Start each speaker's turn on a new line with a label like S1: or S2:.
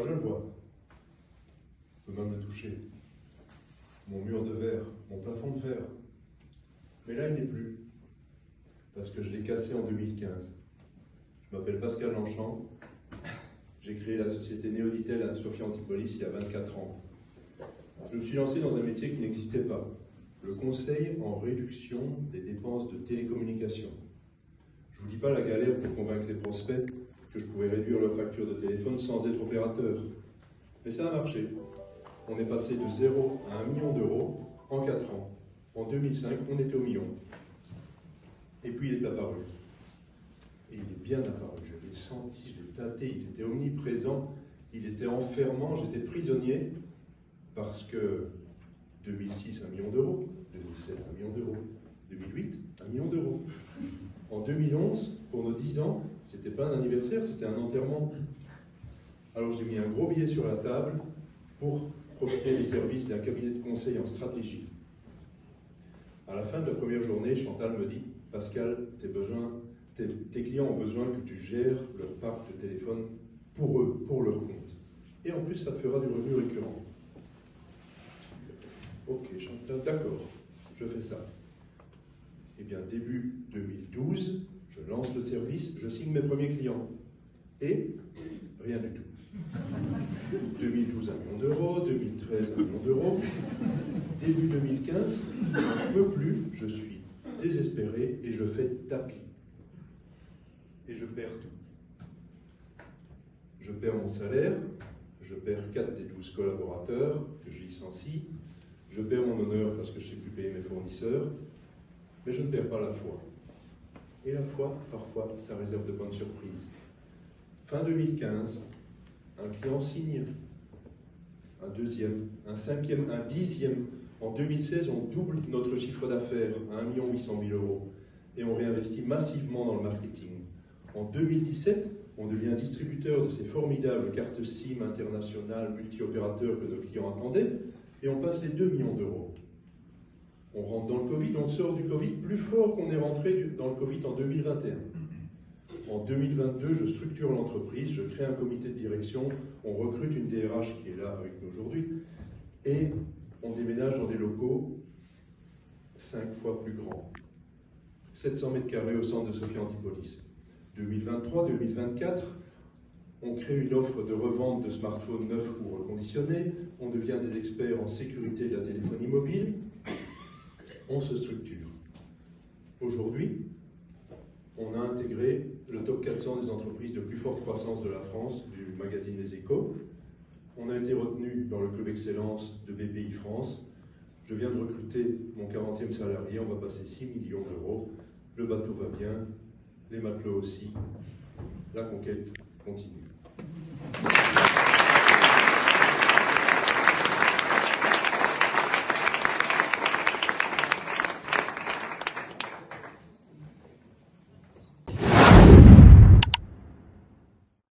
S1: je le vois. Je peux même le toucher. Mon mur de verre, mon plafond de verre. Mais là, il n'est plus. Parce que je l'ai cassé en 2015. Je m'appelle Pascal Lanchant. J'ai créé la société Néoditel à Sophia Antipolis il y a 24 ans. Je me suis lancé dans un métier qui n'existait pas. Le conseil en réduction des dépenses de télécommunications. Je ne vous dis pas la galère pour convaincre les prospects que je pouvais réduire leur facture de téléphone sans être opérateur. Mais ça a marché. On est passé de 0 à 1 million d'euros en 4 ans. En 2005, on était au million. Et puis il est apparu. Et il est bien apparu. Je l'ai senti, je l'ai tâté, il était omniprésent, il était enfermant, j'étais prisonnier parce que 2006, 1 million d'euros, 2007, 1 million d'euros, 2008, 1 million d'euros. En 2011, pour nos 10 ans, c'était pas un anniversaire, c'était un enterrement. Alors j'ai mis un gros billet sur la table pour profiter des services d'un cabinet de conseil en stratégie. À la fin de la première journée, Chantal me dit « Pascal, tes clients ont besoin que tu gères leur parc de téléphone pour eux, pour leur compte. Et en plus, ça te fera du revenu récurrent. » Ok, Chantal, d'accord, je fais ça. Eh bien, début 2012, je lance le service, je signe mes premiers clients. Et rien du tout. 2012, 1 million d'euros, 2013, 1 million d'euros. Début 2015, je ne peux plus, je suis désespéré et je fais tapis. Et je perds tout. Je perds mon salaire, je perds 4 des 12 collaborateurs que je licencie, je perds mon honneur parce que je ne sais plus payer mes fournisseurs, mais je ne perds pas la foi. Et la foi, parfois, ça réserve de bonnes surprises. Fin 2015, un client signe, un deuxième, un cinquième, un dixième. En 2016, on double notre chiffre d'affaires à 1 800 000 euros et on réinvestit massivement dans le marketing. En 2017, on devient distributeur de ces formidables cartes SIM internationales multi-opérateurs que nos clients attendaient et on passe les 2 millions d'euros. On rentre dans le Covid, on sort du Covid plus fort qu'on est rentré dans le Covid en 2021. En 2022, je structure l'entreprise, je crée un comité de direction, on recrute une DRH qui est là avec nous aujourd'hui et on déménage dans des locaux 5 fois plus grands. 700 mètres carrés au centre de Sophia Antipolis. 2023-2024, on crée une offre de revente de smartphones neufs ou reconditionnés, on devient des experts en sécurité de la téléphonie mobile, on se structure. Aujourd'hui, on a intégré le top 400 des entreprises de plus forte croissance de la France, du magazine Les Échos. On a été retenu dans le club excellence de BPI France. Je viens de recruter mon 40e salarié, on va passer 6 millions d'euros. Le bateau va bien, les matelots aussi. La conquête continue.